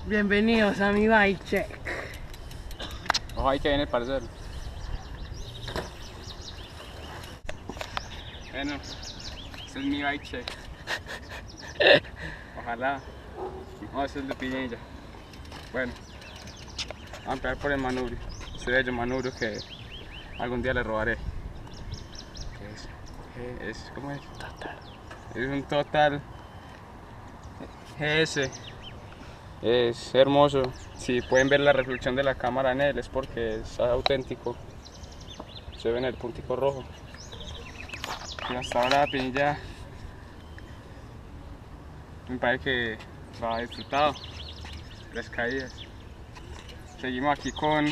Bienvenidos a mi bike check. Ojo ahí que viene el parcero. Bueno, este es mi bike check. Ojalá. No, ese es el de Pinilla. Bueno, vamos a empezar por el manubrio. Este bello manubrio que algún día le robaré. ¿Qué es? ¿Cómo es? Total. Es un Total GS. Es hermoso. Si pueden ver la reflexión de la cámara en él es porque es auténtico. Se ve en el puntico rojo. Y hasta ahora Pinilla me parece que lo ha disfrutado. Las caídas. Seguimos aquí con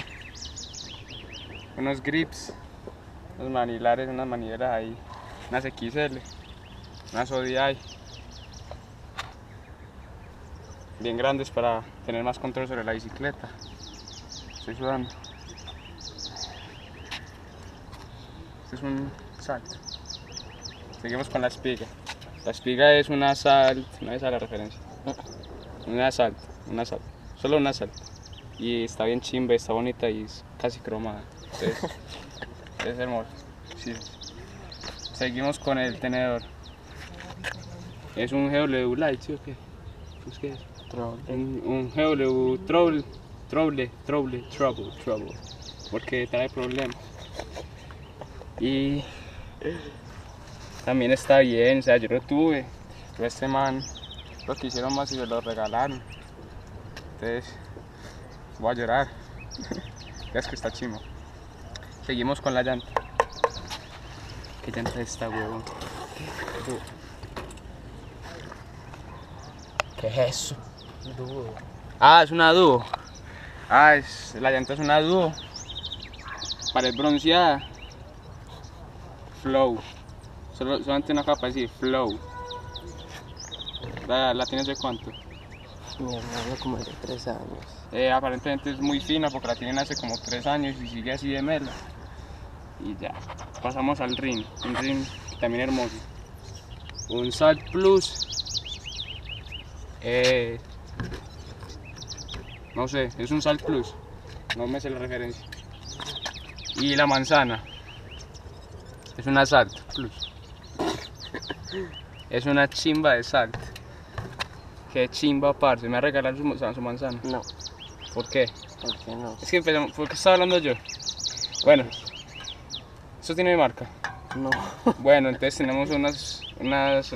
unos grips, unos manilares, unas manivelas ahí, unas XL, unas ODI. Bien grandes para tener más control sobre la bicicleta. Estoy sudando. Este es un salto. Seguimos con la espiga. La espiga es una Assault, no es a la referencia. Una Assault, solo una Assault. Y está bien chimba, está bonita y es casi cromada. Entonces, es hermoso. Sí. Seguimos con el tenedor. Es un GW Light, ¿sí o qué? Pues, ¿qué es? Un GW Trouble, porque trae problemas. Y también está bien, o sea, yo lo tuve, pero este man lo quisieron más y me lo regalaron. Entonces, voy a llorar. Es que está chimo. Seguimos con la llanta. ¿Qué llanta es esta, huevón? ¿Qué es eso? Dúo. Ah, es una Duo. La llanta es una Duo. Pared bronceada. Flow. Solamente una capa así, Flow. ¿La tienes de cuánto? Mi hermano como de 3 años. Aparentemente es muy fina porque la tienen hace como 3 años y sigue así de mela. Y ya, pasamos al ring. Un ring también hermoso. Un Salt Plus. No sé, es un Salt Plus. No me sé la referencia. Y la manzana. Es una Salt Plus. Es una chimba de Salt. Qué chimba, parce. ¿Me va a regalar su manzana? No. ¿Por qué? ¿Por qué no? Es que empezamos, ¿por qué estaba hablando yo? Bueno, ¿eso tiene marca? No. Bueno, entonces tenemos unas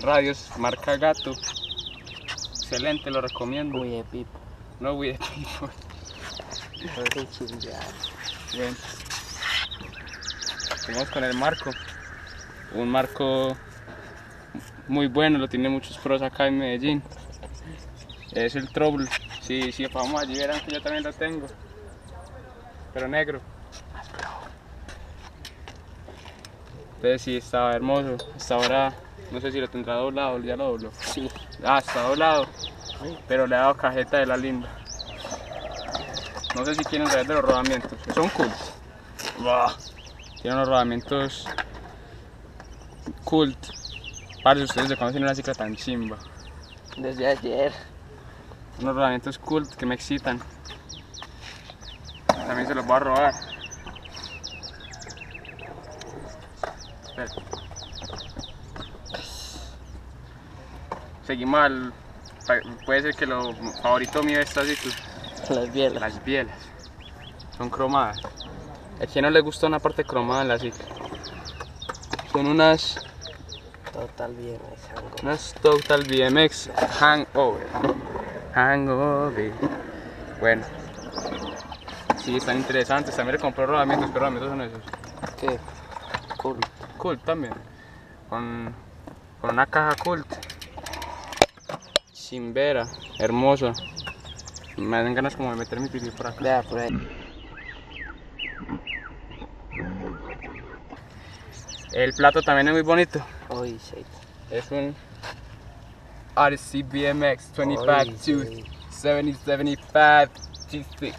radios marca Gato. Excelente, lo recomiendo. Uy, Pipo. No voy a tipo. Qué chingada. Bien. Seguimos con el marco. Un marco muy bueno, lo tiene muchos pros acá en Medellín. Es el Trouble. Sí, vamos allí, verán que yo también lo tengo. Pero negro. Entonces sí, estaba hermoso. Hasta ahora, no sé si lo tendrá doblado, ya lo dobló. Sí. Ah, está doblado. Pero le he dado cajeta de la linda. No sé si quieren saber de los rodamientos. Son cool. Tienen unos rodamientos cult. Para ustedes de conocen una bicicleta tan chimba. Desde ayer. Unos rodamientos cult que me excitan. También se los voy a robar. Espera. Seguimos al... Puede ser que lo favorito mío de esta bicicleta. Las bielas. Las bielas. Son cromadas. ¿A quién no le gusta una parte cromada en la cicla? Son unas Total bien, Hango. Unas Total BMX Hangover. Bueno. Sí, están interesantes. También le compré rodamientos. ¿Qué rodamientos son esos? ¿Qué? Cool. Cult también. Con una caja Cult. Chimbera. Hermosa. Me dan ganas como de meter mi pipí por acá. Vea, por ahí. El plato también es muy bonito. Uy, sí. Es un RC BMX 25 Oy, to 7075 G6.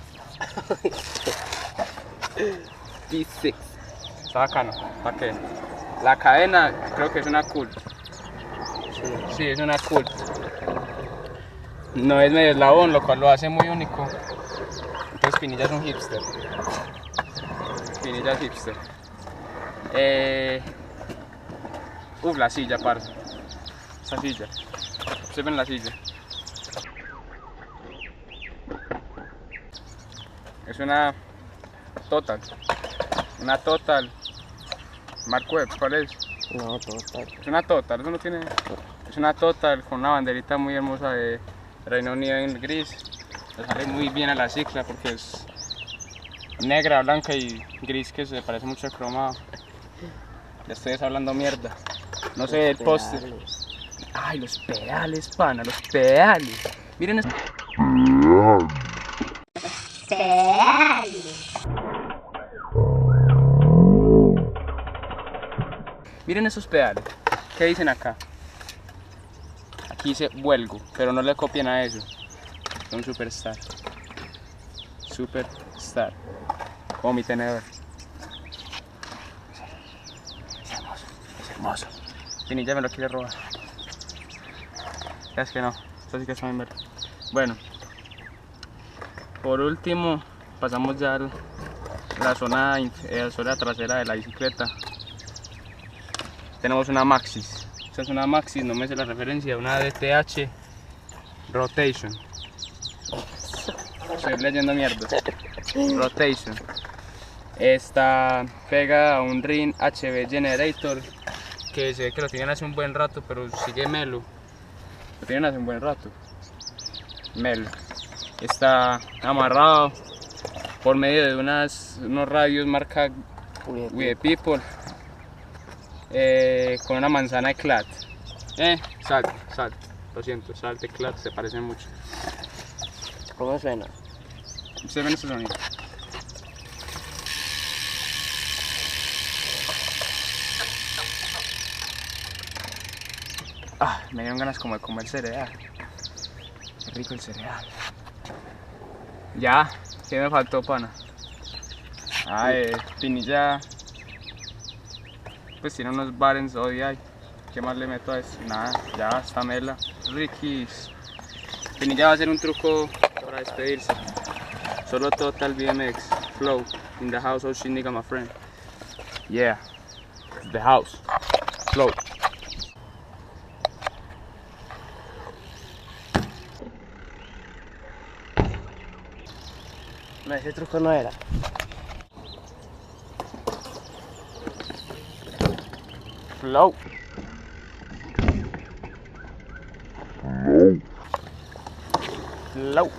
G6. Está bacano. ¿Para qué? La cadena creo que es una Cult. Sí. Sí, es una Cult. No es medio eslabón, lo cual lo hace muy único. Entonces Pinilla es un hipster. Pinilla es hipster. La silla, parce. Esta silla. Observen la silla. Es una Total. Una Total. Mark Webb, ¿cuál es? No, total. Es una Total, eso no tiene. Es una Total con una banderita muy hermosa de Reino Unido en gris. Le sale muy bien a la cicla porque es negra, blanca y gris, que se parece mucho al cromado. Ya estoy hablando mierda. No sé, el póster. Ay, los pedales, pana, los pedales. Miren esos pedales. Miren esos pedales. ¿Qué dicen acá? Aquí dice vuelgo, pero no le copien a eso. Son Superstar. Superstar. Como mi tenedor. Es hermoso, es hermoso. Pinilla me lo quiere robar. Es que no, esto sí que es muy verde. Bueno, por último, pasamos ya a la zona trasera de la bicicleta. Tenemos una Maxxis. Esta es una Maxxis, no me sé la referencia, una DTH Rotation. Estoy leyendo mierda. Rotation. Esta pega a un Ring HB Generator que se ve que lo tienen hace un buen rato, pero sigue melo. Lo tienen hace un buen rato. Melo. Está amarrado por medio de unos radios marca We the People. Con una manzana de Clat. Salt. Lo siento, Salt y Clat se parecen mucho. ¿Cómo suena? ¿Ustedes ven este sonido? Me dieron ganas como de comer cereal. Qué rico el cereal. Ya, ¿qué me faltó, pana? Pinilla. Pues tiene unos Barents ODI. ¿Qué más le meto a esto? Nada, ya está mela. Ricky's. Pinilla va a hacer un truco para despedirse. Solo Total BMX. Flow. In the house, oh shit nigga, my friend. Yeah. It's the house. Flow. No, ese truco no era. Flow. Flow.